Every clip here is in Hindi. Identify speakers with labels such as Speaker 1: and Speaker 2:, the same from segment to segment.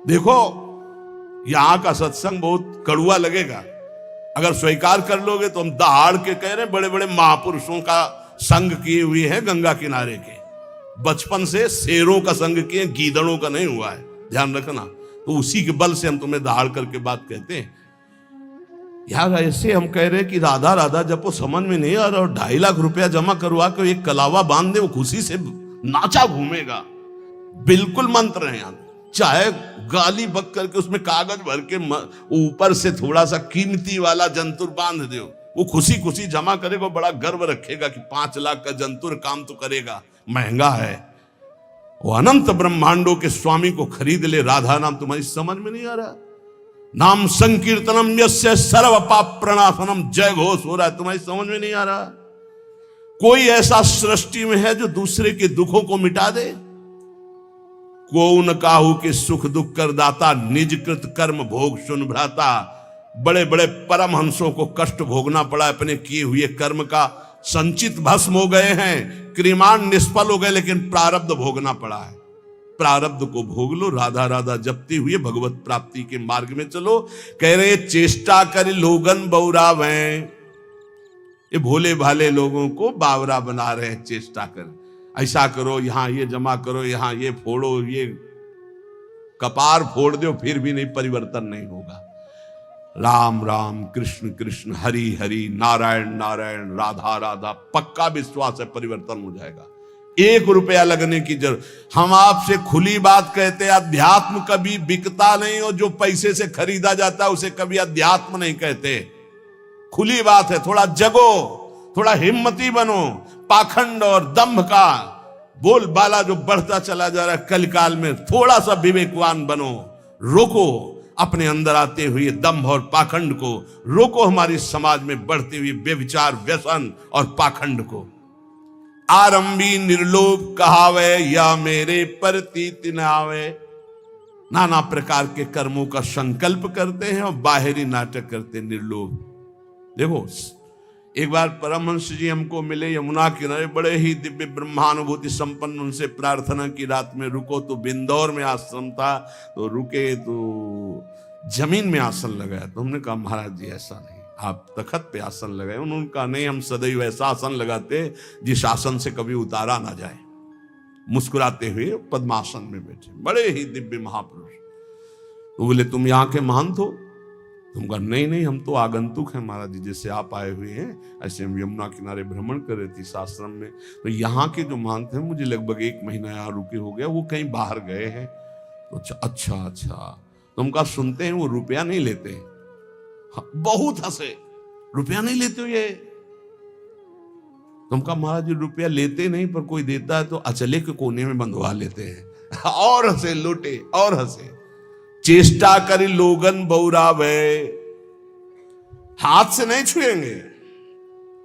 Speaker 1: देखो, यहां का सत्संग बहुत कड़ुआ लगेगा, अगर स्वीकार कर लोगे तो हम दहाड़ के कह रहे हैं, बड़े बड़े महापुरुषों का संग किए हुए हैं गंगा किनारे के, बचपन से शेरों का संग किए, गीदड़ों का नहीं हुआ है, ध्यान रखना। तो उसी के बल से हम तुम्हें दहाड़ करके बात कहते हैं। यार ऐसे हम कह रहे हैं कि राधा राधा जब वो समझ में नहीं आ रहा, और 2.5 लाख रुपया जमा करवा के एक कलावा बांध दे, वो खुशी से नाचा घूमेगा। बिल्कुल मंत्र है यार, चाहे गाली बक करके उसमें कागज भर के ऊपर से थोड़ा सा कीमती वाला जंतुर बांध दो, वो खुशी खुशी जमा करेगा, बड़ा गर्व रखेगा कि 5 लाख का जंतुर काम तो करेगा, महंगा है। वो अनंत ब्रह्मांडों के स्वामी को खरीद ले, राधा नाम तुम्हारी समझ में नहीं आ रहा? नाम संकीर्तनम यस्य सर्व पाप प्रणाशनम, जय घोष हो रहा है, तुम्हारी समझ में नहीं आ रहा? कोई ऐसा सृष्टि में है जो दूसरे के दुखों को मिटा दे? को न काहू के सुख दुख कर दाता, निज कृत कर्म भोग सुन भ्राता। बड़े बड़े परमहंसों को कष्ट भोगना पड़ा, अपने किए हुए कर्म का संचित भस्म हो गए हैं, क्रियान निष्फल हो गए, लेकिन प्रारब्ध भोगना पड़ा है। प्रारब्ध को भोग लो, राधा राधा जपती हुए भगवत प्राप्ति के मार्ग में चलो। कह रहे चेष्टा कर लोगन बौरावे, ये भोले भाले लोगों को बावरा बना रहे हैं। चेष्टा कर, ऐसा करो, यहां ये जमा करो, यहां ये फोड़ो, ये कपार फोड़ दो, फिर भी नहीं, परिवर्तन नहीं होगा। राम राम कृष्ण कृष्ण हरि हरि नारायण नारायण राधा राधा, पक्का विश्वास है परिवर्तन हो जाएगा। 1 रुपया लगने की जरूरत। हम आपसे खुली बात कहते हैं, अध्यात्म कभी बिकता नहीं, और जो पैसे से खरीदा जाता है उसे कभी अध्यात्म नहीं कहते। खुली बात है, थोड़ा जगो, थोड़ा हिम्मती बनो। पाखंड और दंभ का बोलबाला जो बढ़ता चला जा रहा है कलिकाल में, थोड़ा सा विवेकवान बनो, रोको अपने अंदर आते हुए दंभ और पाखंड को, रोको हमारी समाज में बढ़ते हुए व्यभिचार व्यसन और पाखंड को। आरंभी निर्लोभ कहावे, या मेरे प्रतीत न आवे। नाना प्रकार के कर्मों का संकल्प करते हैं और बाहरी नाटक करते हैं, निर्लोभ। देखो, एक बार परमहंस जी हमको मिले यमुना किनारे, बड़े ही दिव्य ब्रह्मानुभूति संपन्न। उनसे प्रार्थना की, रात में रुको, तो बिंदौर में आश्रम था, तो रुके, तो जमीन में आसन लगाया। तो हमने कहा महाराज जी ऐसा नहीं, आप तखत पे आसन लगाए। उन्होंने कहा नहीं, हम सदैव ऐसा आसन लगाते जिस आसन से कभी उतारा ना जाए। मुस्कुराते हुए पद्मासन में बैठे, बड़े ही दिव्य महापुरुष। तो बोले तुम यहाँ के महंत हो? तुम कहा नहीं नहीं, हम तो आगंतुक हैं महाराज जी, जैसे आप आए हुए हैं ऐसे हम यमुना किनारे भ्रमण कर रहे थे इस आश्रम में। तो यहाँ के जो महंत हैं, मुझे लगभग 1 महीना यहाँ रुके हो गया, वो कहीं बाहर गए हैं। तो अच्छा, तुम कहा सुनते हैं वो रुपया नहीं लेते? हाँ, बहुत हंसे, रुपया नहीं लेते हो ये? तुम कहा महाराज जी रुपया लेते नहीं, पर कोई देता है तो अचले के कोने में बंधवा लेते हैं। और हंसे, लूटे और हंसे। चेष्टा करी लोगन बौरावे, हाथ से नहीं छुएंगे,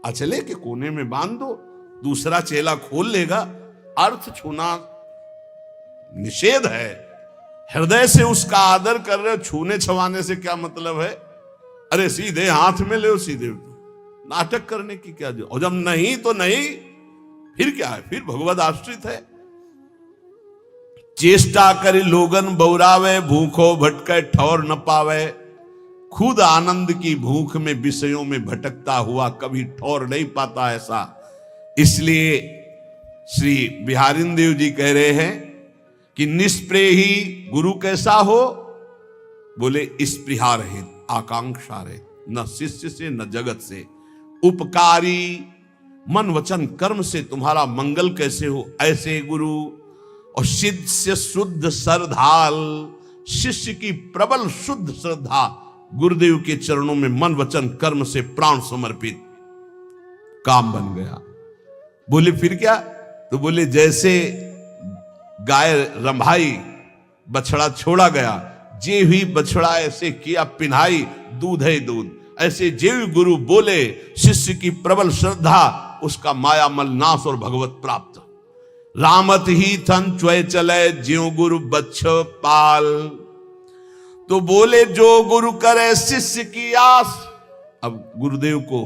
Speaker 1: अचले के कोने में बांध दो, दूसरा चेला खोल लेगा। अर्थ छूना निषेध है, हृदय से उसका आदर कर रहे हो, छूने छवाने से क्या मतलब है? अरे सीधे हाथ में ले, सीधे नाटक करने की क्या जो, और जब नहीं तो नहीं, फिर क्या है? फिर भगवद आश्रित है। चेष्टा करी लोगन बौरावे, भूखो भटके ठौर न पावे। खुद आनंद की भूख में विषयों में भटकता हुआ कभी ठौर नहीं पाता ऐसा। इसलिए श्री बिहारिन देव जी कह रहे हैं कि निष्प्रेही गुरु कैसा हो? बोले स्पृहा रहित, आकांक्षा रहित, न शिष्य से न जगत से, उपकारी मन वचन कर्म से तुम्हारा मंगल कैसे हो, ऐसे गुरु। और सिद्ध से शुद्ध श्रद्धाल, शिष्य की प्रबल शुद्ध श्रद्धा, गुरुदेव के चरणों में मन वचन कर्म से प्राण समर्पित, काम बन गया। बोले फिर क्या? तो बोले जैसे गाय रंभाई, बछड़ा छोड़ा गया, जे हुई बछड़ा ऐसे किया पिन्हाई, दूध है दूध। ऐसे जेव गुरु बोले, शिष्य की प्रबल श्रद्धा, उसका मायामल नाश और भगवत प्राप्त। रामत ही थन च्वय चले, ज्यों गुरु बच्छ पाल। तो बोले जो गुरु करे शिष्य की आस। अब गुरुदेव को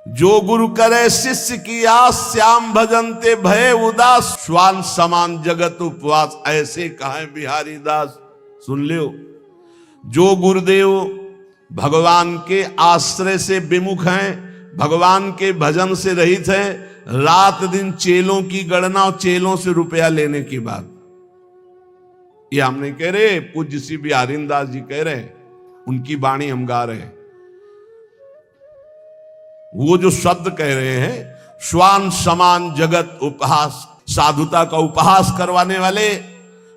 Speaker 1: जो गुरु करे शिष्य की आस, श्याम भजनते भय उदास, श्वान समान जगत उपवास, ऐसे कहे बिहारी दास। सुन लियो, जो गुरुदेव भगवान के आश्रय से विमुख हैं, भगवान के भजन से रहित हैं, रात दिन चेलों की गणना और चेलों से रुपया लेने की बात, ये हम नहीं कह रहे, पूज्य श्री बिहारी दास जी कह रहे हैं, उनकी वाणी हम गा रहे हैं। वो जो शब्द कह रहे हैं, श्वान समान जगत उपहास, साधुता का उपहास करवाने वाले,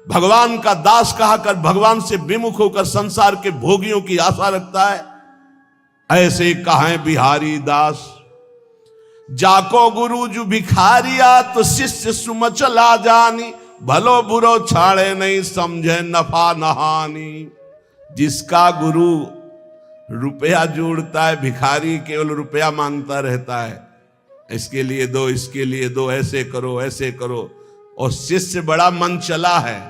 Speaker 1: भगवान का दास कहा कर भगवान से विमुख होकर संसार के भोगियों की आशा रखता है, ऐसे कहें बिहारी दास। जाको गुरु जो भिखारिया तो शिष्य सुमचला जानी, भलो बुरो छाड़े नहीं समझे नफा नहानी। जिसका गुरु रुपया जोड़ता है, भिखारी केवल रुपया मांगता रहता है, इसके लिए दो, इसके लिए दो, ऐसे करो ऐसे करो, और शिष्य बड़ा मन चला है,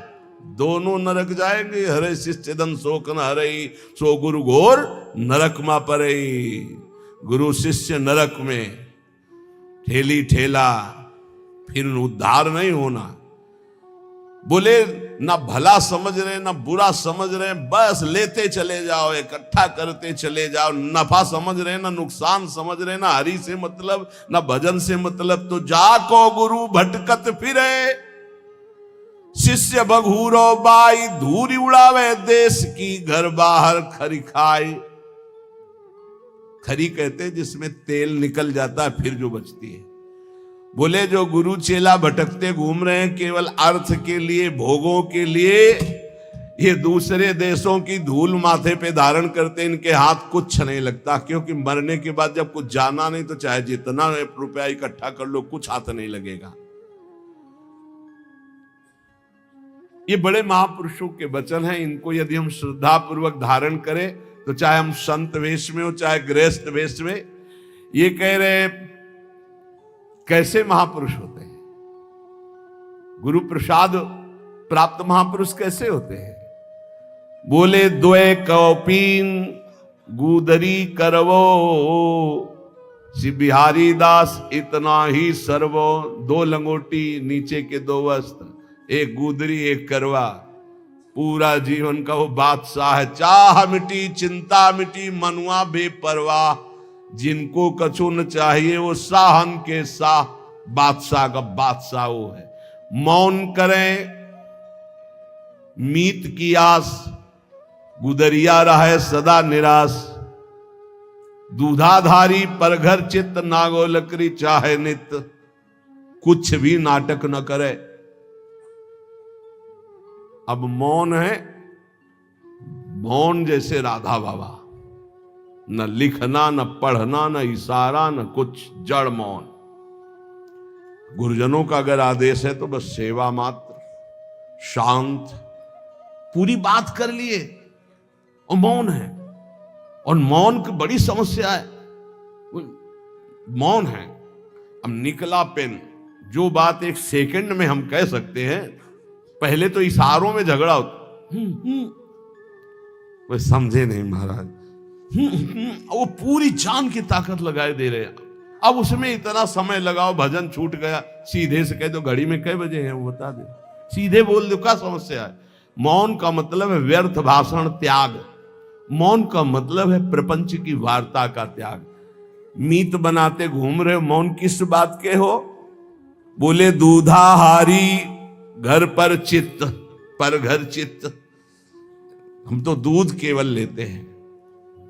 Speaker 1: दोनों नरक जाएंगे। हरे शिष्य दन शोक न हरई, सो गुरु घोर नरक मा परई। गुरु शिष्य नरक में ठेली ठेला, फिर उद्धार नहीं होना। बोले ना भला समझ रहे ना बुरा समझ रहे, बस लेते चले जाओ, इकट्ठा करते चले जाओ। नफा समझ रहे ना नुकसान समझ रहे, ना हरि से मतलब ना भजन से मतलब, तो जाको गुरु भटकत फिरे, शिष्य बघूरो बाई, धूरी उड़ावे देश की, घर बाहर खरी खाई। खरी कहते जिसमें तेल निकल जाता है फिर जो बचती है। बोले जो गुरु चेला भटकते घूम रहे हैं केवल अर्थ के लिए, भोगों के लिए, ये दूसरे देशों की धूल माथे पे धारण करते, इनके हाथ कुछ नहीं लगता, क्योंकि मरने के बाद जब कुछ जाना नहीं तो चाहे जितना रुपया इकट्ठा कर लो, कुछ हाथ नहीं लगेगा। ये बड़े महापुरुषों के वचन हैं, इनको यदि हम श्रद्धा पूर्वक धारण करें तो चाहे हम संत वेश में हो चाहे गृहस्थ वेश में। ये कह रहे कैसे महापुरुष होते हैं, गुरु प्रसाद प्राप्त महापुरुष कैसे होते हैं। बोले द्वय कौपीन गुदरी करवो, श्री बिहारी दास इतना ही सर्वो। दो लंगोटी नीचे के दो वस्त्र, एक गुदरी एक करवा, पूरा जीवन का वो बादशाह है। चाह मिटी चिंता मिटी मनुआ बेपरवाह, जिनको कछु न चाहिए वो साहन के साह, बादशाह का बादशाह वो है। मौन करें मीत की आस, गुदरिया रहे सदा निराश। दूधाधारी पर घर चित्त, नागो लकड़ी चाहे नित। कुछ भी नाटक न करे। अब मौन है, मौन जैसे राधा बाबा, न लिखना न पढ़ना न इशारा न कुछ, जड़ मौन। गुरुजनों का अगर आदेश है तो बस सेवा मात्र, शांत, पूरी बात कर लिए और मौन है। और मौन की बड़ी समस्या है, मौन है। अब निकला पेन, जो बात एक सेकंड में हम कह सकते हैं, पहले तो इशारों में झगड़ा होता। वो समझे नहीं महाराज, वो पूरी जान की ताकत लगाए दे रहे हैं। अब उसमें इतना समय लगाओ, भजन छूट गया, सीधे से कह दो घड़ी में कई बजे हैं वो बता दे, सीधे बोल दो, क्या समस्या है। मौन का मतलब है व्यर्थ भाषण त्याग, मौन का मतलब है प्रपंच की वार्ता का त्याग। मीत बनाते घूम रहे हो, मौन किस बात के हो। बोले दूधाहारी घर पर चित्त, पर घर चित्त। हम तो दूध केवल लेते हैं,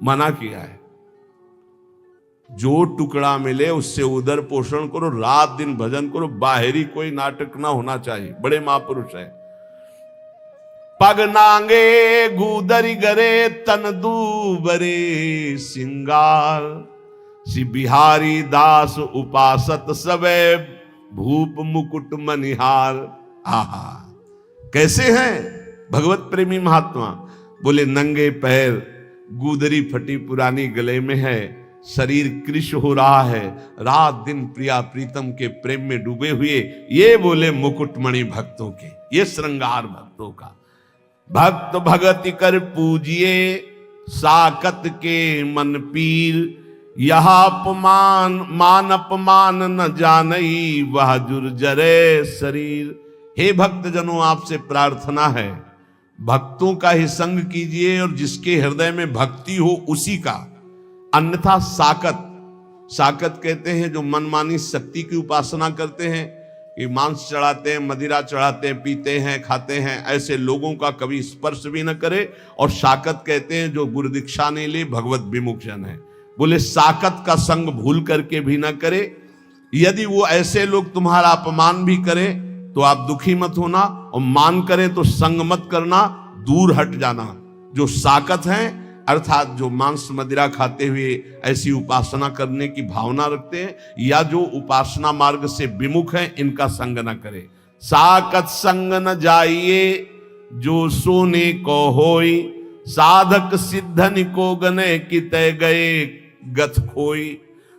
Speaker 1: मना किया है। जो टुकड़ा मिले उससे उदर पोषण करो, रात दिन भजन करो, बाहरी कोई नाटक ना होना चाहिए। बड़े महापुरुष है। पग नांगे गुदरी गरे, तन दूबरे सिंगार। श्री बिहारी दास उपासत सबे, भूप मुकुट मनिहार। आहा, कैसे हैं भगवत प्रेमी महात्मा। बोले नंगे पैर, गुदरी फटी पुरानी गले में है, शरीर कृश हो रहा है, रात दिन प्रिया प्रीतम के प्रेम में डूबे हुए। ये बोले मुकुटमणि भक्तों के, ये श्रृंगार भक्तों का। भक्त भगति कर पूजिए, साकत के मन पीर। यह अपमान मान अपमान न जानई वह जुर्जरे शरीर। हे भक्तजनों, आपसे प्रार्थना है, भक्तों का ही संग कीजिए और जिसके हृदय में भक्ति हो उसी का। अन्यथा साकत, साकत कहते हैं जो मनमानी शक्ति की उपासना करते हैं, कि मांस चढ़ाते हैं, मदिरा चढ़ाते हैं, पीते हैं, खाते हैं, ऐसे लोगों का कभी स्पर्श भी न करे। और साकत कहते हैं जो गुरु दीक्षा नहीं ले, भगवत विमुख जन है। बोले साकत का संग भूल करके भी न करे। यदि वो ऐसे लोग तुम्हारा अपमान भी करें तो आप दुखी मत होना, और मान करें तो संग मत करना, दूर हट जाना। जो साकत हैं अर्थात जो मांस मदिरा खाते हुए ऐसी उपासना करने की भावना रखते हैं, या जो उपासना मार्ग से विमुख हैं, इनका संग न करे। साकत संग न जाइए जो सोने को होई, साधक सिद्धन को गने की तय गए गथ खोई।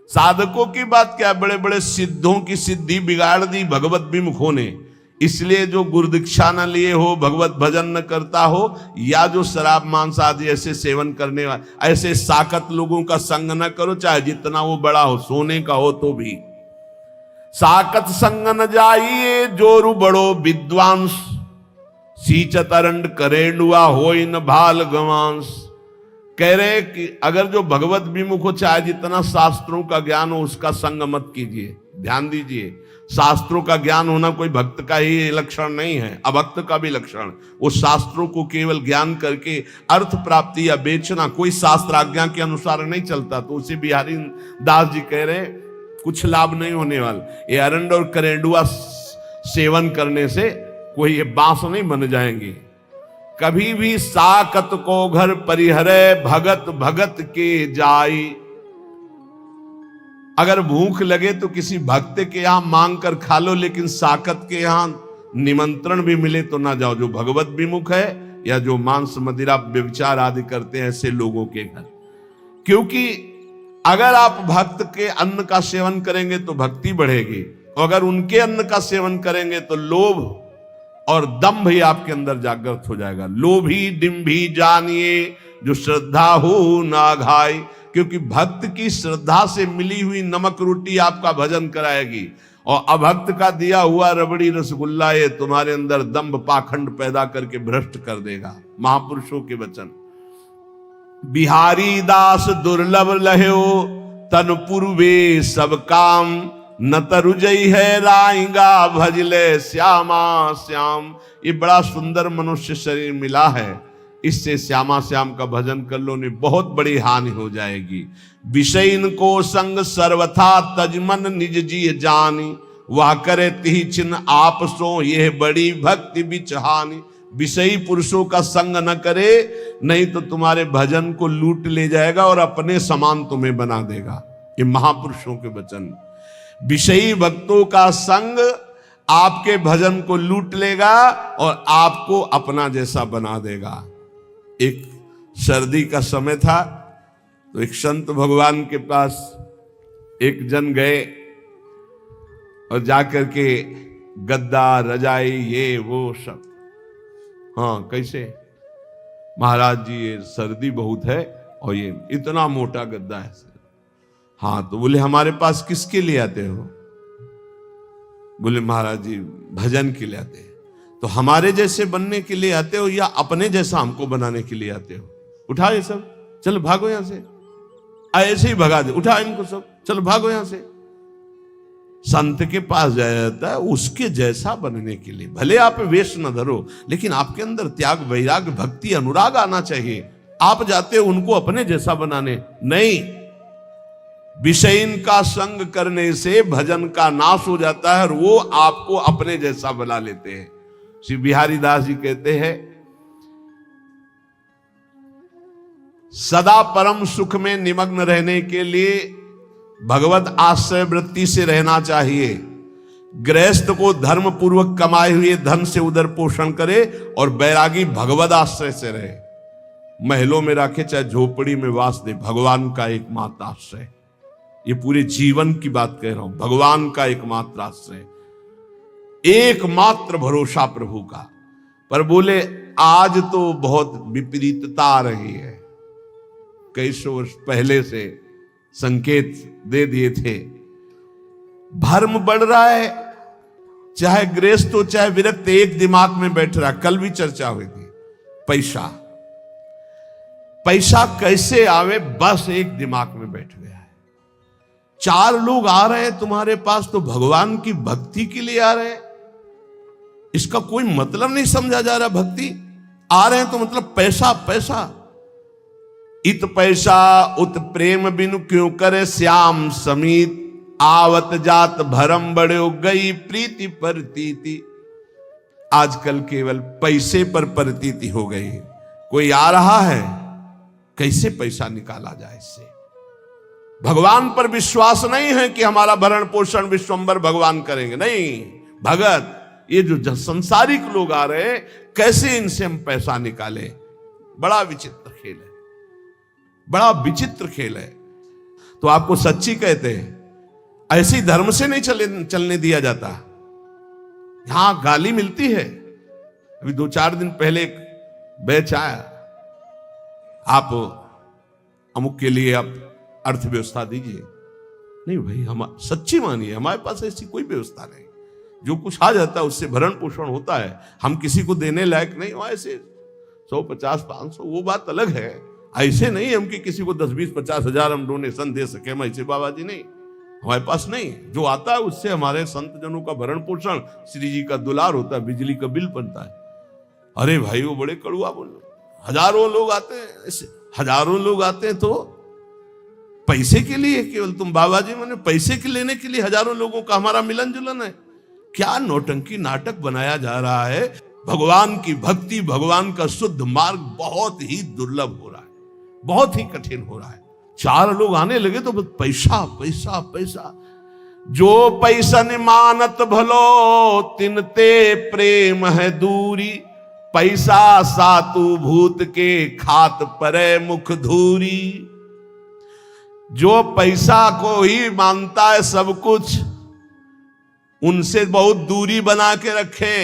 Speaker 1: साधकों की बात क्या, बड़े बड़े सिद्धों की सिद्धि बिगाड़ दी भगवत विमुखों ने। इसलिए जो गुरु दीक्षा न लिए हो, भगवत भजन न करता हो, या जो शराब मांस आदि ऐसे सेवन करने वाले, ऐसे साकत लोगों का संग न करो, चाहे जितना वो बड़ा हो, सोने का हो तो भी। साकत संग न जाइए जोरु बड़ो विद्वांस, सींचत अरंड करेंडुआ होई न भाल गवांस। कह रहे कि अगर जो भगवत विमुख हो, चाहे जितना शास्त्रों का ज्ञान हो, उसका संग मत कीजिए। ध्यान दीजिए, शास्त्रों का ज्ञान होना कोई भक्त का ही लक्षण नहीं है, अभक्त का भी लक्षण। वो शास्त्रों को केवल ज्ञान करके अर्थ प्राप्ति या बेचना कोई शास्त्र आज्ञा के अनुसार नहीं चलता। तो उसी बिहारी दास जी कह रहे कुछ लाभ नहीं होने वाला। ये अरंड और करेंडुआ सेवन करने से कोई ये बांस नहीं बन जाएंगे। कभी भी साकत को घर परिहरे भगत भगत के जाई। अगर भूख लगे तो किसी भक्त के यहां मांग कर खा लो, लेकिन साकत के यहां निमंत्रण भी मिले तो ना जाओ, जो भगवत विमुख है या जो मांस मदिरा व्यभिचार आदि करते हैं ऐसे लोगों के घर। क्योंकि अगर आप भक्त के अन्न का सेवन करेंगे तो भक्ति बढ़ेगी, और अगर उनके अन्न का सेवन करेंगे तो लोभ और दंभ ही आपके अंदर जागृत हो जाएगा। लोभी डिम्भी जानिए जो श्रद्धा हो ना घाई। क्योंकि भक्त की श्रद्धा से मिली हुई नमक रोटी आपका भजन कराएगी, और अभक्त का दिया हुआ रबड़ी रसगुल्ला ये तुम्हारे अंदर दंभ पाखंड पैदा करके भ्रष्ट कर देगा। महापुरुषों के वचन। बिहारी दास दुर्लभ लह्यो तन पूर्वे सब काम, न तरुजई है राइंगा भजले श्यामा श्याम। ये बड़ा सुंदर मनुष्य शरीर मिला है, इससे श्यामा श्याम का भजन कर लो, नहीं बहुत बड़ी हानि हो जाएगी। विषयन को संग सर्वथा तजमन निज जी जानी, वह करे तिहि चिन्ह आप सो यह बड़ी भक्ति बिचहानी। विषयी पुरुषों का संग न करे, नहीं तो तुम्हारे भजन को लूट ले जाएगा और अपने समान तुम्हें बना देगा। ये महापुरुषों के वचन। विषयी भक्तों का संग आपके भजन को लूट लेगा और आपको अपना जैसा बना देगा। एक सर्दी का समय था, तो एक संत भगवान के पास एक जन गए और जाकर के गद्दा रजाई ये वो सब, हाँ कैसे महाराज जी ये सर्दी बहुत है और ये इतना मोटा गद्दा है। हाँ तो बोले हमारे पास किसके लिए आते हो? बोले महाराज जी भजन के लिए आते हैं। तो हमारे जैसे बनने के लिए आते हो या अपने जैसा हमको बनाने के लिए आते हो? उठा ये सब, चलो भागो यहां से। ऐसे ही भगा दे, उठा इनको सब, चलो भागो यहां से। संत के पास जाया जाता है उसके जैसा बनने के लिए। भले आप वेश न धरो, लेकिन आपके अंदर त्याग वैराग भक्ति अनुराग आना चाहिए। आप जाते हो उनको अपने जैसा बनाने, नहीं। विषयन का संग करने से भजन का नाश हो जाता है और वो आपको अपने जैसा बना लेते हैं। श्री बिहारी दास जी कहते हैं, सदा परम सुख में निमग्न रहने के लिए भगवत आश्रय वृत्ति से रहना चाहिए। गृहस्थ को धर्म पूर्वक कमाए हुए धन से उदर पोषण करे और बैरागी भगवत आश्रय से रहे। महलों में रखे चाहे झोपड़ी में वास दे, भगवान का एकमात्र आश्रय। ये पूरे जीवन की बात कह रहा हूं, भगवान का एकमात्र आश्रय, एकमात्र भरोसा प्रभु का। पर बोले आज तो बहुत विपरीतता आ रही है। कई सौ वर्ष पहले से संकेत दे दिए थे। भर्म बढ़ रहा है, चाहे गृहस्थ हो चाहे विरक्त, एक दिमाग में बैठ रहा। कल भी चर्चा हुई थी, पैसा पैसा कैसे आवे, बस एक दिमाग में बैठ गया है। 4 लोग आ रहे हैं तुम्हारे पास तो भगवान की भक्ति के लिए आ रहे हैं, इसका कोई मतलब नहीं समझा जा रहा। भक्ति आ रहे हैं तो मतलब पैसा पैसा। इत पैसा उत प्रेम बिनु क्यों करे श्याम समीत, आवत जात भरम बड़े गई प्रीति परतीति। आजकल केवल पैसे पर परतीति हो गई। कोई आ रहा है, कैसे पैसा निकाला जाए इससे। भगवान पर विश्वास नहीं है कि हमारा भरण पोषण विश्वंभर भगवान करेंगे, नहीं। भगत ये जो संसारिक लोग आ रहे हैं, कैसे इनसे हम पैसा निकालें। बड़ा विचित्र खेल है, बड़ा विचित्र खेल है। तो आपको सच्ची कहते हैं, ऐसी धर्म से नहीं चलने दिया जाता। यहां गाली मिलती है। अभी 2-4 दिन पहले एक बैच आया, आप अमुक के लिए आप अर्थव्यवस्था दीजिए। नहीं भाई, हम सच्ची मानिए, हमारे पास ऐसी कोई व्यवस्था नहीं। जो कुछ आ जाता है उससे भरण पोषण होता है, हम किसी को देने लायक नहीं हो। ऐसे 100, 50, 500 वो बात अलग है। ऐसे नहीं हम कि किसी को 10, 20, 50 हजार हम डोनेशन दे सके, हम ऐसे बाबा जी नहीं, हमारे पास नहीं। जो आता है उससे हमारे संत जनों का भरण पोषण, श्री जी का दुलार होता है, बिजली का बिल बनता है। अरे भाई वो बड़े कड़ुआ बोल, हजारों लोग आते हैं, ऐसे हजारों लोग आते हैं तो पैसे के लिए, केवल तुम बाबा जी मैंने पैसे के लेने के लिए हजारों लोगों का हमारा मिलन जुलन है। क्या नौटंकी नाटक बनाया जा रहा है। भगवान की भक्ति, भगवान का शुद्ध मार्ग बहुत ही दुर्लभ हो रहा है, बहुत ही कठिन हो रहा है। 4 लोग आने लगे तो बस पैसा पैसा पैसा। जो पैसन मानत भलो तिनते प्रेम है दूरी, पैसा सातु भूत के खात परे मुख धूरी। जो पैसा को ही मानता है सब कुछ, उनसे बहुत दूरी बना के रखे।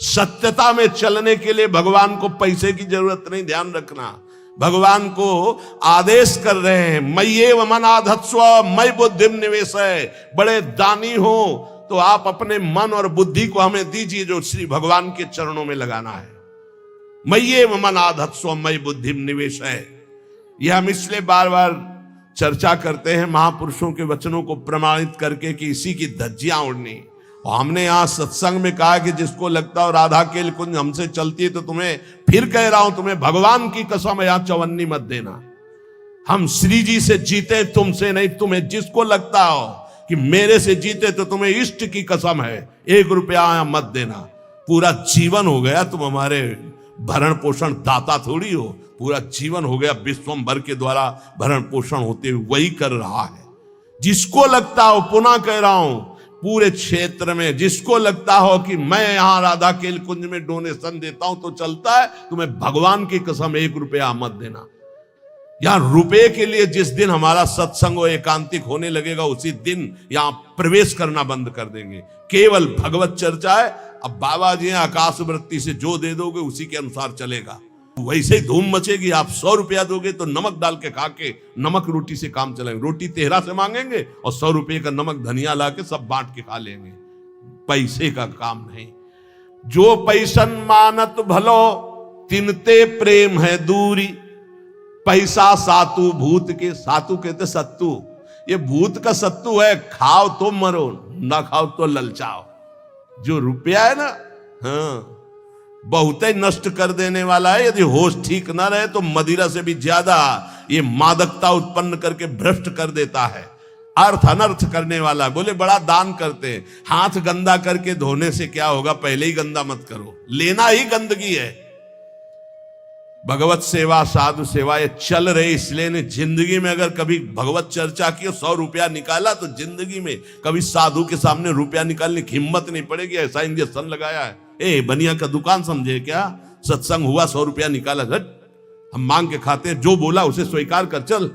Speaker 1: सत्यता में चलने के लिए भगवान को पैसे की जरूरत नहीं, ध्यान रखना। भगवान को आदेश कर रहे हैं, मय्येव मनाधत्स्व मयि बुद्धिम निवेशय। बड़े दानी हो तो आप अपने मन और बुद्धि को हमें दीजिए, जो श्री भगवान के चरणों में लगाना है। मय्येव मनाधत्स्व मयि बुद्धिम निवेशय। यह हम इसलिए बार बार चर्चा करते हैं महापुरुषों के वचनों को प्रमाणित करके कि इसी की धज्जियां उड़नी। और हमने यहां सत्संग में कहा कि जिसको लगता हो राधा केल कुंज हमसे चलती है, तो तुम्हें फिर कह रहा हूं, तुम्हें भगवान की कसम यहां चवन्नी मत देना। हम श्री जी से जीते, तुमसे नहीं। तुम्हें जिसको लगता हो कि मेरे से जीते तो तुम्हें इष्ट की कसम है, 1 रुपया मत देना। पूरा जीवन हो गया तुम हमारे भरण पोषण दाता थोड़ी हो, पूरा जीवन हो गया विश्वंभर के द्वारा भरण पोषण होते हुए वही कर रहा है। जिसको लगता हो, पुनः कह रहा हूं, पूरे क्षेत्र में जिसको लगता हो कि मैं यहां राधा केल कुंज में डोनेशन देता हूं तो चलता है, तुम्हें भगवान की कसम 1 रुपया मत देना। यहां रुपए के लिए जिस दिन हमारा सत्संग और एकांतिक होने लगेगा, उसी दिन यहां प्रवेश करना बंद कर देंगे। केवल भगवत चर्चा है। अब बाबा जी आकाश वृत्ति से जो दे दोगे उसी के अनुसार चलेगा। वैसे ही धूम मचेगी। आप 100 रुपया दोगे तो नमक डाल के खा के नमक रोटी से काम चलाएंगे। रोटी तेहरा से मांगेंगे और 100 रुपये का नमक धनिया ला के सब बांट के खा लेंगे। पैसे का काम नहीं। जो पैसन मानत भलो तिनते प्रेम है दूरी, पैसा सातु भूत के। सातु कहते सत्तू, ये भूत का सत्तू है। खाओ तो मरो, ना खाओ तो ललचाओ। जो रुपया है ना, हाँ, बहुत ही नष्ट कर देने वाला है। यदि होश ठीक ना रहे तो मदिरा से भी ज्यादा ये मादकता उत्पन्न करके भ्रष्ट कर देता है। अर्थ अनर्थ करने वाला। बोले बड़ा दान करते हैं, हाथ गंदा करके धोने से क्या होगा, पहले ही गंदा मत करो, लेना ही गंदगी है। भगवत सेवा, साधु सेवा ये चल रही, इसलिए ने जिंदगी में अगर कभी भगवत चर्चा की, 100 रुपया निकाला तो जिंदगी में कभी साधु के सामने रुपया निकालने की हिम्मत नहीं पड़ेगी। ऐसा इंजेक्शन लगाया है। ए बनिया का दुकान समझे क्या? सत्संग हुआ, 100 रुपया निकाला, हम मांग के खाते हैं, जो बोला उसे स्वीकार कर चल।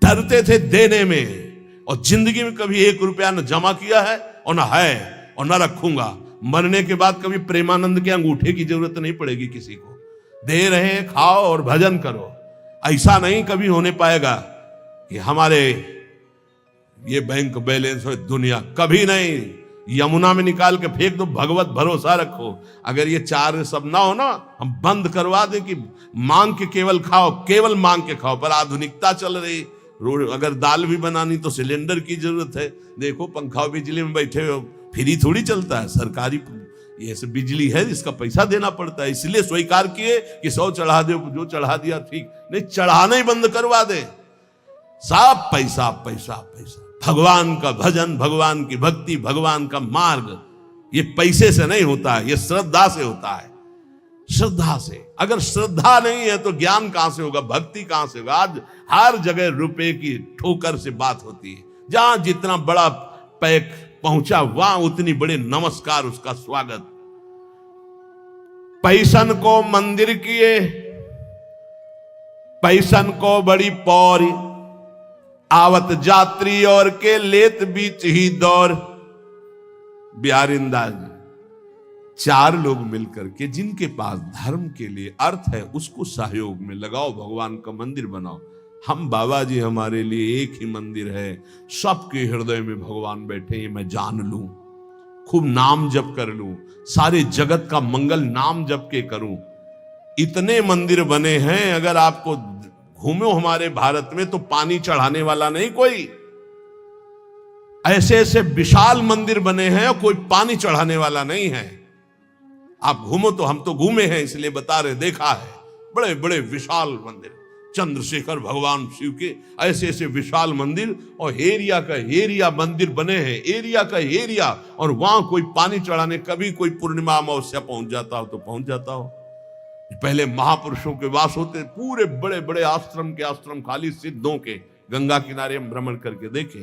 Speaker 1: डरते थे देने में, और जिंदगी में कभी 1 रुपया न जमा किया है और न है और न रखूंगा। मरने के बाद कभी प्रेमानंद के अंगूठे की जरूरत नहीं पड़ेगी किसी को। दे रहे हैं, खाओ और भजन करो। ऐसा नहीं कभी होने पाएगा। कि हमारे ये बैंक बैलेंस हो, दुनिया कभी नहीं। यमुना में निकाल के फेंक दो, भगवत भरोसा रखो। अगर ये चार सब ना हो ना, हम बंद करवा दें कि मांग के केवल खाओ, केवल मांग के खाओ। पर आधुनिकता चल रही, अगर दाल भी बनानी तो सिलेंडर की जरूरत है। देखो पंखा बिजली में बैठे हो, फ्री थोड़ी चलता है, सरकारी ये सब बिजली है, इसका पैसा देना पड़ता है। इसलिए स्वीकार किए कि 100 चढ़ा दे, जो चढ़ा दिया ठीक नहीं, चढ़ाना ही बंद करवा दे। सब पैसा पैसा पैसा। भगवान का भजन, भगवान की भक्ति, भगवान का मार्ग ये पैसे से नहीं होता है, ये श्रद्धा से होता है। श्रद्धा से, अगर श्रद्धा नहीं है तो ज्ञान कहां से होगा, भक्ति कहां से होगा। आज हर जगह रुपए की ठोकर से बात होती है। जहां जितना बड़ा पैक पहुंचा वहां उतनी बड़े नमस्कार, उसका स्वागत। पैसन को मंदिर किए, पैसन को बड़ी पौरी, आवत जात्री और के लेत बीच ही दौर। बिहारिंदा जी, 4 लोग मिलकर के जिनके पास धर्म के लिए अर्थ है उसको सहयोग में लगाओ, भगवान का मंदिर बनाओ। हम बाबा जी, हमारे लिए एक ही मंदिर है, सबके हृदय में भगवान बैठे, ये मैं जान लूं, खूब नाम जप कर लूं, सारे जगत का मंगल नाम जप के करूं। इतने मंदिर बने हैं, अगर आपको घूमो हमारे भारत में तो पानी चढ़ाने वाला नहीं कोई। ऐसे ऐसे विशाल मंदिर बने हैं और कोई पानी चढ़ाने वाला नहीं है। आप घूमो तो, हम तो घूमे हैं इसलिए बता रहे, देखा है बड़े बड़े विशाल मंदिर, चंद्रशेखर भगवान शिव के ऐसे ऐसे विशाल मंदिर, और एरिया का एरिया मंदिर बने हैं, एरिया का एरिया। और वहां कोई पानी चढ़ाने, कभी कोई पूर्णिमा अमावस्या पहुंच जाता हो तो पहुंच जाता हो। पहले महापुरुषों के वास होते, पूरे बड़े बड़े आश्रम के आश्रम खाली सिद्धों के, गंगा किनारे हम भ्रमण करके देखे।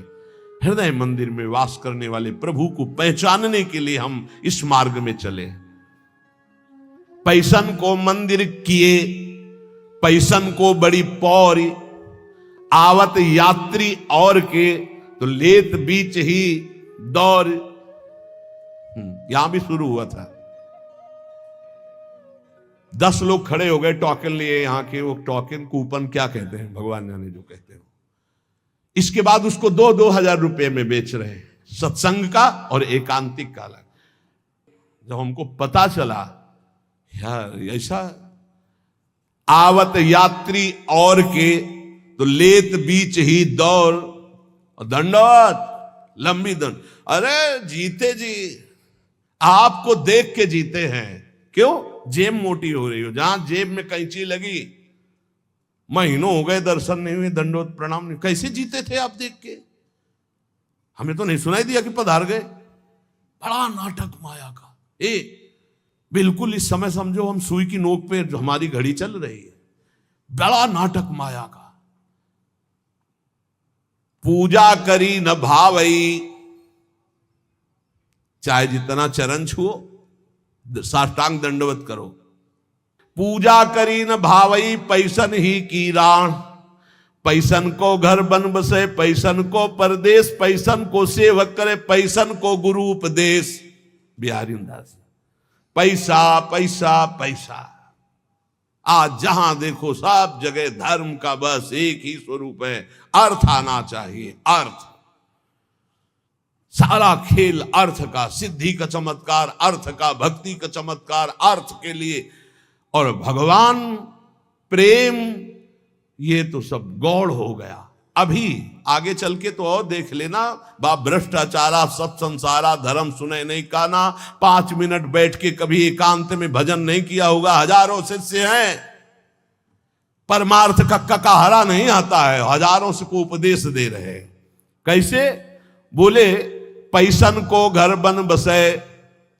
Speaker 1: हृदय मंदिर में वास करने वाले प्रभु को पहचानने के लिए हम इस मार्ग में चले। पैसन को मंदिर किए, पैसन को बड़ी पौरी, आवत यात्री और के तो लेत बीच ही दौर। यहां भी शुरू हुआ था, 10 लोग खड़े हो गए, टोकन लिए यहाँ के। वो टोकन कूपन क्या कहते हैं, भगवान जाने जो कहते हो। इसके बाद उसको 2-2 हजार रुपए में बेच रहे हैं, सत्संग का और एकांतिक का अलग। जब हमको पता चला यार ऐसा, आवत यात्री और के तो लेत बीच ही दौर, और दंडवत लंबी दंड। अरे जीते जी, आपको देख के जीते हैं। क्यों? जेब मोटी हो रही हो। जहां जेब में कैंची लगी, महीनों हो गए दर्शन नहीं हुए, दंडोत प्रणाम नहीं। कैसे जीते थे आप देख के? हमें तो नहीं सुनाई दिया कि पधार गए। बड़ा नाटक माया का। बिल्कुल इस समय समझो हम सुई की नोक पे जो हमारी घड़ी चल रही है। बड़ा नाटक माया का। पूजा करी न भावई, चाहे जितना चरण छुओ, साष्टांग दंडवत करो। पूजा करी न भावई, पैसन ही की राण। पैसन को घर बन बसे, पैसन को परदेश, पैसन को सेवक करे, पैसन को गुरु उपदेश। बिहारीदास, पैसा पैसा पैसा। आज जहां देखो सब जगह धर्म का बस एक ही स्वरूप है, अर्थ आना चाहिए। अर्थ, सारा खेल अर्थ का, सिद्धि का चमत्कार अर्थ का, भक्ति का चमत्कार अर्थ के लिए। और भगवान प्रेम, ये तो सब गौड़ हो गया। अभी आगे चल के तो और देख लेना, बाप भ्रष्टाचारा सब संसारा, धर्म सुने नहीं काना। 5 मिनट बैठ के कभी एकांत में भजन नहीं किया होगा। हजारों शिष्य हैं, परमार्थ का ककाहरा नहीं आता है, हजारों से को उपदेश दे रहे हैं। कैसे? बोले पैसन को घर बन बसे,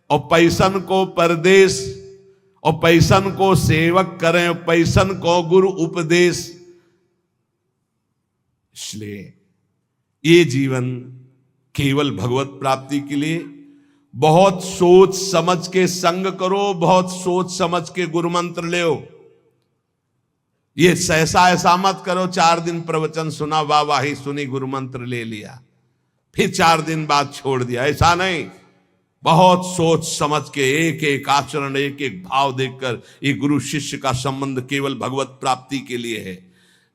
Speaker 1: और पैसन को परदेश, और पैसन को सेवक करें, पैसन को गुरु उपदेश। इसलिए ये जीवन केवल भगवत प्राप्ति के लिए बहुत सोच समझ के संग करो, बहुत सोच समझ के गुरु मंत्र ले। ये सहसा ऐसा मत करो, 4 दिन प्रवचन सुना, वाहवाही सुनी, गुरु मंत्र ले लिया, फिर 4 दिन बाद छोड़ दिया। ऐसा नहीं, बहुत सोच समझ के एक एक आचरण, एक एक भाव देखकर। ये गुरु शिष्य का संबंध केवल भगवत प्राप्ति के लिए है।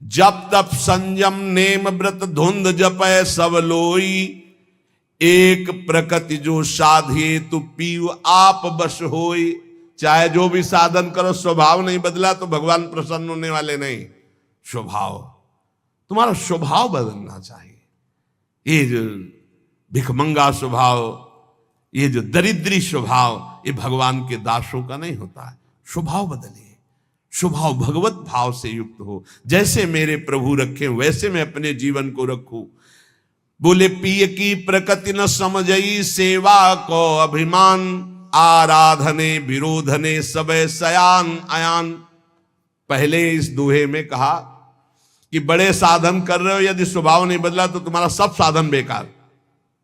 Speaker 1: जप तप संयम नेम व्रत धुंध जपय सब लोई, एक प्रकृति जो साधिए तु पीव आप बस होई। चाहे जो भी साधन करो, स्वभाव नहीं बदला तो भगवान प्रसन्न होने वाले नहीं। स्वभाव, तुम्हारा स्वभाव बदलना चाहिए। ये जो भिखमंगा स्वभाव, ये जो दरिद्री स्वभाव, ये भगवान के दासों का नहीं होता है। स्वभाव बदलिए, स्वभाव भगवत भाव से युक्त हो। जैसे मेरे प्रभु रखे वैसे मैं अपने जीवन को रखूं। बोले पिय की प्रकृति न समझई, सेवा को अभिमान, आराधने विरोधने सबे सयान अयान। पहले इस दोहे में कहा कि बड़े साधन कर रहे हो, यदि स्वभाव नहीं बदला तो तुम्हारा सब साधन बेकार।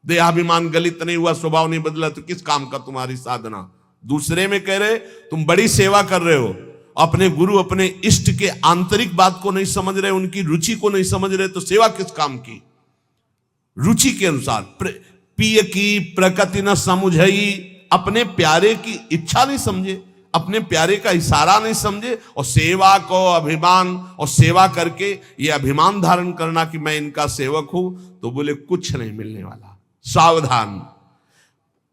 Speaker 1: देहाभिमान गलित नहीं हुआ, स्वभाव नहीं बदला तो किस काम का तुम्हारी साधना। दूसरे में कह रहे तुम बड़ी सेवा कर रहे हो, अपने गुरु अपने इष्ट के आंतरिक बात को नहीं समझ रहे, उनकी रुचि को नहीं समझ रहे, तो सेवा किस काम की। रुचि के अनुसार पिय की प्रकृति न समझई, अपने प्यारे की इच्छा नहीं समझे, अपने प्यारे का इशारा नहीं समझे, और सेवा को अभिमान, और सेवा करके ये अभिमान धारण करना कि मैं इनका सेवक हूं, तो बोले कुछ नहीं मिलने वाला। सावधान,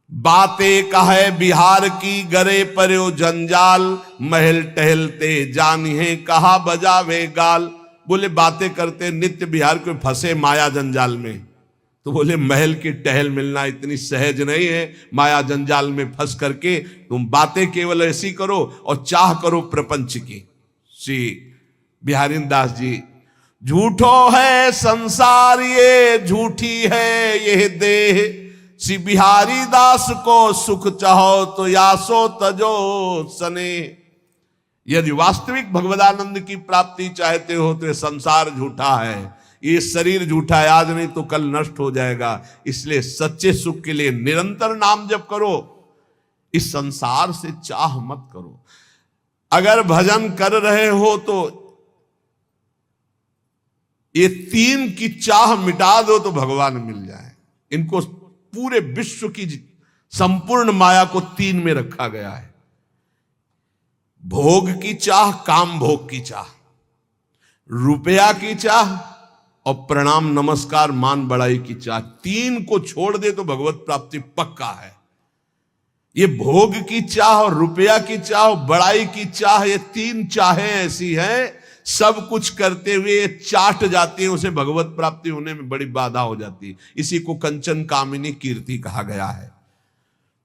Speaker 1: बातें कहे बिहार की गरे पर्यो जंजाल, महल टहलते जानिए कहा बजावे गाल। बोले बातें करते नित्य बिहार को फंसे माया जंजाल में, तो बोले महल की टहल मिलना इतनी सहज नहीं है। माया जंजाल में फंस करके तुम बातें केवल ऐसी करो और चाह करो प्रपंच की। श्री बिहारी दास जी, झूठो है संसार ये झूठी है ये देह, श्री बिहारी दास को सुख चाहो तो यासो तजो सने। यदि वास्तविक भगवदानंद की प्राप्ति चाहते हो तो ये संसार झूठा है, ये शरीर झूठा है, आज नहीं तो कल नष्ट हो जाएगा। इसलिए सच्चे सुख के लिए निरंतर नाम जप करो, इस संसार से चाह मत करो। अगर भजन कर रहे हो तो ये तीन की चाह मिटा दो तो भगवान मिल जाए। इनको पूरे विश्व की संपूर्ण माया को तीन में रखा गया है। भोग की चाह, काम भोग की चाह, रुपया की चाह और प्रणाम नमस्कार मान बड़ाई की चाह। तीन को छोड़ दे तो भगवत प्राप्ति पक्का है। ये भोग की चाह और रुपया की चाह और बड़ाई की चाह, ये तीन चाहें ऐसी हैं, सब कुछ करते हुए चाट जाती है, उसे भगवत प्राप्ति होने में बड़ी बाधा हो जाती है। इसी को कंचन कामिनी कीर्ति कहा गया है।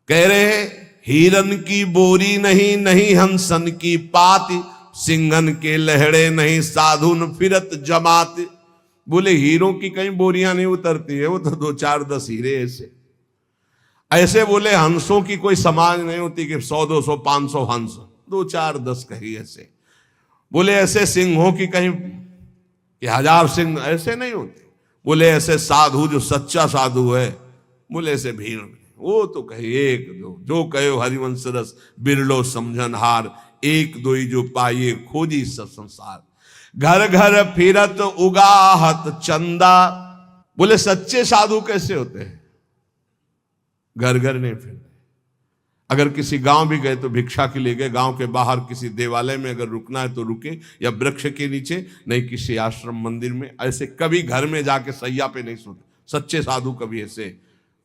Speaker 1: कह रहे हैं हिरन की बोरी नहीं, नहीं हंसन की पाती, सिंघन के लहड़े नहीं, साधुन फिरत जमात। बोले हीरों की कहीं बोरियां नहीं उतरती है, वो तो 2-4-10 हीरे ऐसे ऐसे। बोले हंसों की कोई समाज नहीं होती कि 100-200-500 हंस, 2-4-10 कहीं ऐसे। बोले ऐसे सिंहों की कहीं कि 1000 सिंह ऐसे नहीं होते। बोले ऐसे साधु जो सच्चा साधु है, बोले ऐसे भीड़ में, वो तो कहे एक दो, जो कहो हरिवंश रस बिरलो समझन हार, एक दो ही जो पाइए खोजी सब संसार। घर घर फिरत उगाहत चंदा। बोले सच्चे साधु कैसे होते हैं, घर घर नहीं फिरते। अगर किसी गांव भी गए तो भिक्षा के लिए गए, गांव के बाहर किसी देवालय में अगर रुकना है तो रुके, या वृक्ष के नीचे, नहीं किसी आश्रम मंदिर में। ऐसे कभी घर में जाके सैया पे नहीं सोते सच्चे साधु।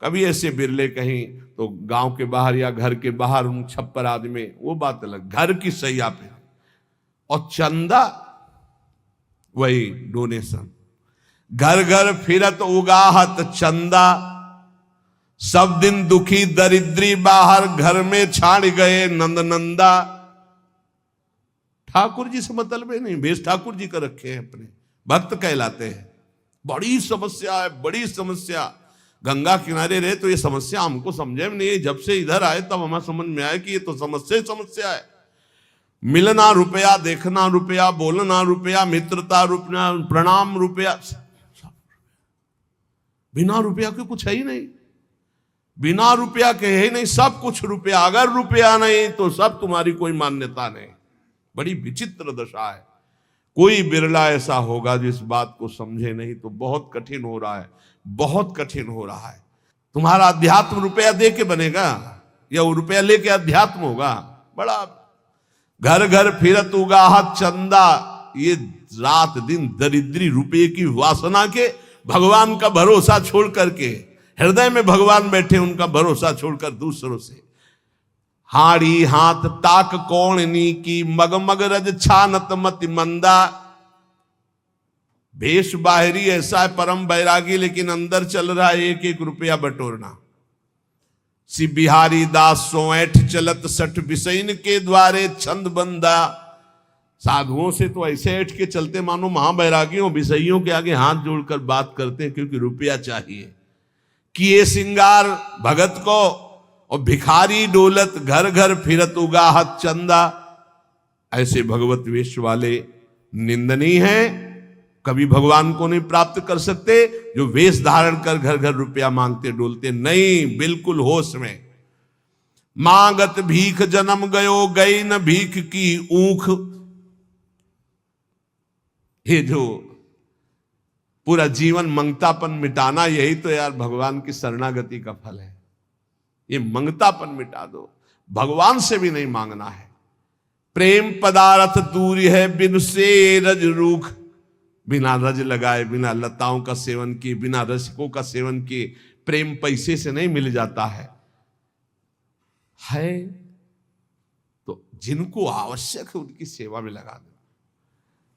Speaker 1: कभी ऐसे बिरले कहीं तो गांव के बाहर या घर के बाहर उन छप्पर आदि में, वो बात अलग। घर की सैया पे। और चंदा वही डोनेशन। घर घर फिरत उगाहत चंदा, सब दिन दुखी दरिद्री बाहर, घर में छाड़ गए नंद नंदा। ठाकुर जी से मतलब है नहीं, भेष ठाकुर जी का रखे हैं, अपने भक्त कहलाते हैं। बड़ी समस्या है, बड़ी समस्या। गंगा किनारे रहे तो ये समस्या हमको समझे में नहीं। जब से इधर आए तब हमें समझ में आया कि ये तो समस्या है। मिलना रुपया, देखना रुपया, बोलना रुपया, मित्रता रुपया, प्रणाम रुपया। बिना रुपया के कुछ है ही नहीं, बिना रुपया के है ही नहीं, सब कुछ रुपया। अगर रुपया नहीं तो सब तुम्हारी कोई मान्यता नहीं। बड़ी विचित्र दशा है। कोई बिरला ऐसा होगा जिस बात को समझे नहीं, तो बहुत कठिन हो रहा है, बहुत कठिन हो रहा है। तुम्हारा अध्यात्म रुपया दे के बनेगा या वो रुपया लेके अध्यात्म होगा? बड़ा। घर घर फिरत उगाहत चंदा, ये रात दिन दरिद्री रुपये की वासना के भगवान का भरोसा छोड़ करके, हृदय में भगवान बैठे उनका भरोसा छोड़कर दूसरों से हाड़ी हाथ ताक कौणनी की मगमग रज छानत मति मंदा। भेष बाहरी ऐसा है परम बैरागी, लेकिन अंदर चल रहा है एक एक रुपया बटोरना। सी बिहारी दास सोएठ चलत सठ बिसैन के द्वारे छंद बंदा। साधुओं से तो ऐसे ऐठ के चलते मानो महाबैरागियों बिसैयों के आगे हाथ जोड़कर बात करते हैं, क्योंकि रुपया चाहिए। किए सिंगार भगत को और भिखारी डोलत घर घर फिरत उगाहत चंदा। ऐसे भगवत वेश वाले निंदनीय हैं, कभी भगवान को नहीं प्राप्त कर सकते। जो वेश धारण कर घर घर रुपया मांगते डोलते, नहीं, बिल्कुल होश में। मांगत भीख जन्म गयो गई न भीख की ऊख। ये जो पूरा जीवन मंगतापन मिटाना, यही तो यार भगवान की शरणागति का फल है। ये मंगतापन मिटा दो, भगवान से भी नहीं मांगना है। प्रेम पदार्थ दूर है बिन से रज रूख। बिना रज लगाए, बिना लताओं का सेवन किए, बिना रसिकों का सेवन किए प्रेम पैसे से नहीं मिल जाता है। तो जिनको आवश्यक है उनकी सेवा में लगा दो,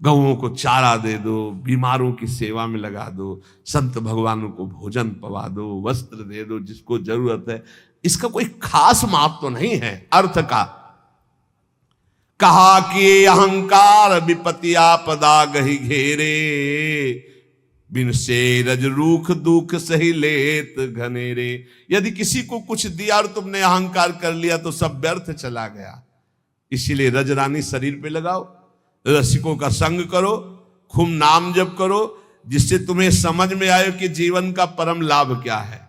Speaker 1: गौओं को चारा दे दो, बीमारों की सेवा में लगा दो, संत भगवानों को भोजन पवा दो, वस्त्र दे दो जिसको जरूरत है। इसका कोई खास माप तो नहीं है अर्थ का। कहा कि अहंकार विपत्ति आपदा गही घेरे। बिन से रज रूख दुख सही लेत घनेरे। यदि किसी को कुछ दिया और तुमने अहंकार कर लिया तो सब व्यर्थ चला गया। इसीलिए रजरानी शरीर पे लगाओ, रसिकों का संग करो, खूब नाम जप करो, जिससे तुम्हें समझ में आए कि जीवन का परम लाभ क्या है।